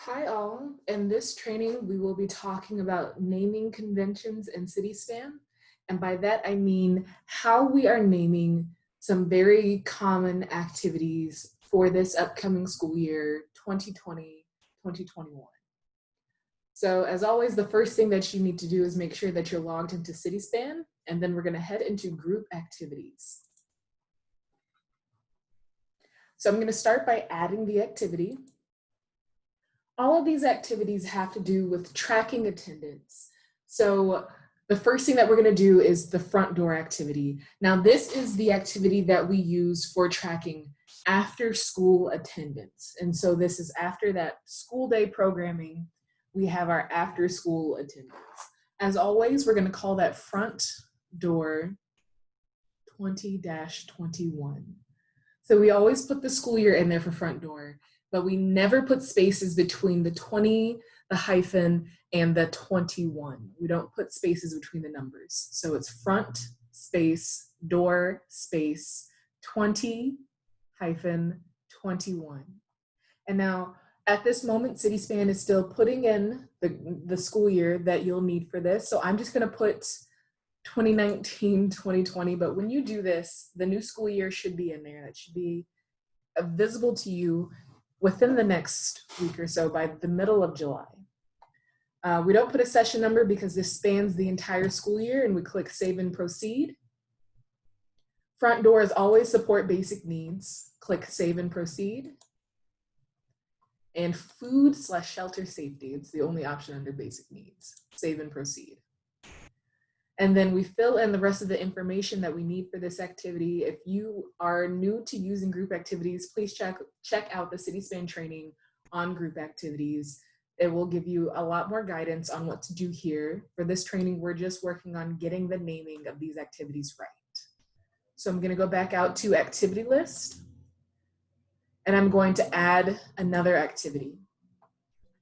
Hi all. In this training, we will be talking about naming conventions in Cityspan. And by that, I mean how we are naming some very common activities for this upcoming school year, 2020-2021. So as always, the first thing that you need to do is make sure that you're logged into Cityspan, and then we're gonna head into group activities. So I'm gonna start by adding the activity. All of these activities have to do with tracking attendance. So the first thing that we're going to do is the front door activity. Now, this is the activity that we use for tracking after school attendance. And so this is after that school day programming, we have our after school attendance. As always, we're going to call that front door 20-21. So we always put the school year in there for front door, but we never put spaces between the 20, the hyphen, and the 21. We don't put spaces between the numbers. So it's front, space, door, space, 20, hyphen, 21. And now, at this moment, Cityspan is still putting in the school year that you'll need for this. So I'm just gonna put 2019-2020, but when you do this, the new school year should be in there. That should be visible to you within the next week or so, by the middle of July. We don't put a session number because this spans the entire school year, and we click Save and Proceed. Front doors always support basic needs. Click Save and Proceed. And food/shelter safety, it's the only option under basic needs. Save and Proceed. And then we fill in the rest of the information that we need for this activity. If you are new to using group activities, please check out the Cityspan training on group activities. It will give you a lot more guidance on what to do here. For this training, we're just working on getting the naming of these activities right. So I'm gonna go back out to activity list, and I'm going to add another activity.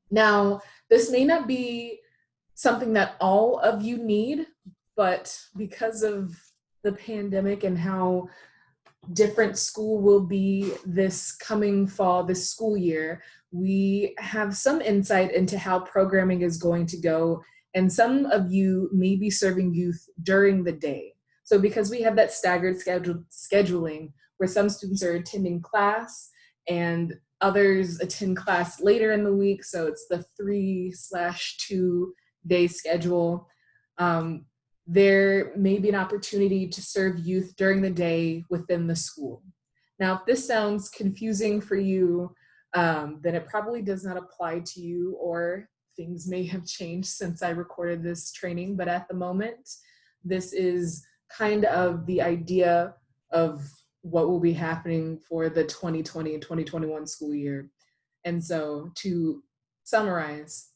Now, this may not be something that all of you need, but because of the pandemic and how different school will be this coming fall, this school year, we have some insight into how programming is going to go. And some of you may be serving youth during the day. So because we have that staggered scheduling where some students are attending class and others attend class later in the week, so it's the 3/2 day schedule, there may be an opportunity to serve youth during the day within the school. Now, if this sounds confusing for you, then it probably does not apply to you, or things may have changed since I recorded this training, but at the moment, this is kind of the idea of what will be happening for the 2020 and 2021 school year. And so to summarize,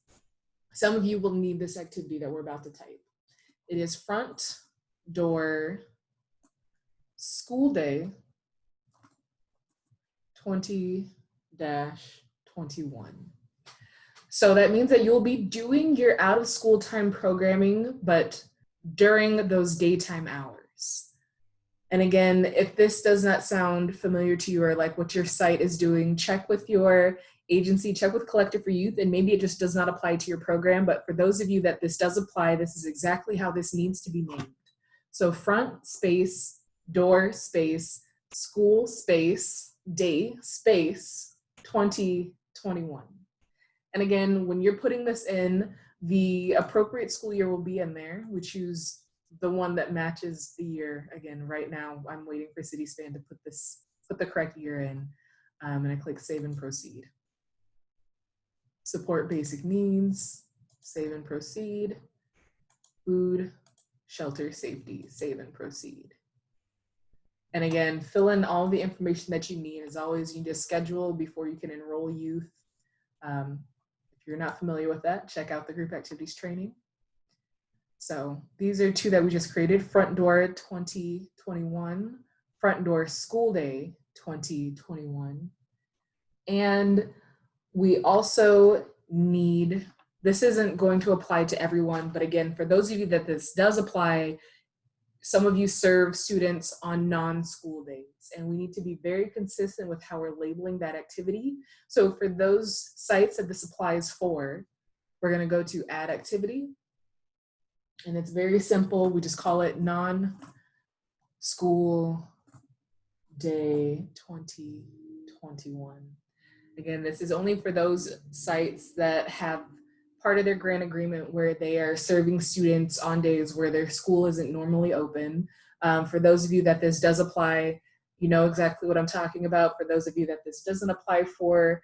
some of you will need this activity that we're about to type. It is front door school day 20-21. So that means that you'll be doing your out of school time programming, but during those daytime hours. And again, if this does not sound familiar to you or like what your site is doing, check with your agency, check with Collective for Youth, and maybe it just does not apply to your program. But for those of you that this does apply, this is exactly how this needs to be named. So front space, door space, school space, day space, 2021. And again, when you're putting this in, the appropriate school year will be in there. We choose the one that matches the year. Again, right now, I'm waiting for Cityspan to put the correct year in, and I click Save and Proceed. Support basic needs, Save and Proceed. Food, shelter, safety, Save and Proceed. And again, fill in all the information that you need. As always, you need to schedule before you can enroll youth. If you're not familiar with that, check out the group activities training. So these are two that we just created: front door 2021, front door school day 2021. And we also need, this isn't going to apply to everyone, but again, for those of you that this does apply, some of you serve students on non-school days, and we need to be very consistent with how we're labeling that activity. So for those sites that this applies for, we're going to go to add activity, and it's very simple. We just call it non-school day 2021. Again, this is only for those sites that have part of their grant agreement where they are serving students on days where their school isn't normally open. For those of you that this does apply, you know exactly what I'm talking about. For those of you that this doesn't apply for,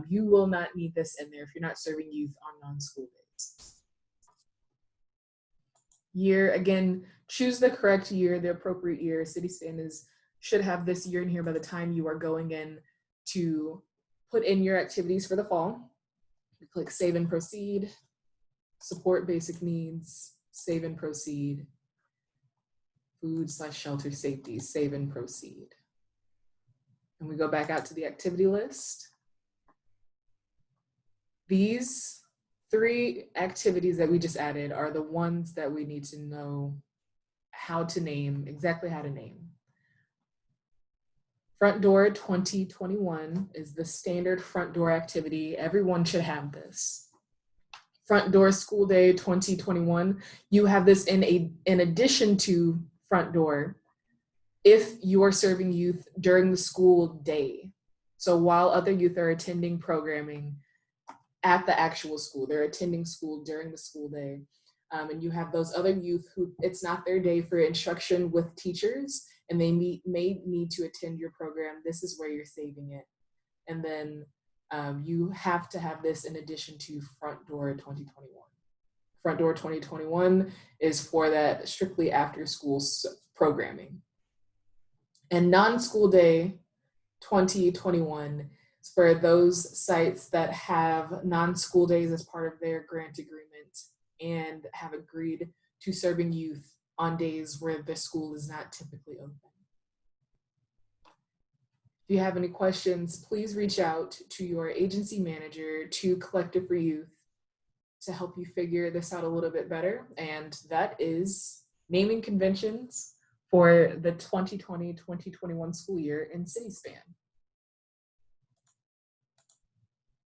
you will not need this in there if you're not serving youth on non-school days. Year, again, choose the correct year, the appropriate year. Cityspan should have this year in here by the time you are going in to put in your activities for the fall. You click save and proceed, support basic needs, save and proceed, food/shelter safety, save and proceed. And we go back out to the activity list. These 3 activities that we just added are the ones that we need to know how to name, exactly how to name. Front Door 2021 is the standard front door activity. Everyone should have this. Front Door School Day 2021, you have this in addition to Front Door if you are serving youth during the school day. So while other youth are attending programming at the actual school, they're attending school during the school day. And you have those other youth who it's not their day for instruction with teachers, and they may need to attend your program. This is where you're saving it. And then you have to have this in addition to Front Door 2021. Front Door 2021 is for that strictly after school programming. And non-school day 2021 is for those sites that have non-school days as part of their grant agreement and have agreed to serving youth on days where the school is not typically open. If you have any questions, please reach out to your agency manager, to Collective for Youth, to help you figure this out a little bit better. And that is naming conventions for the 2020-2021 school year in Cityspan.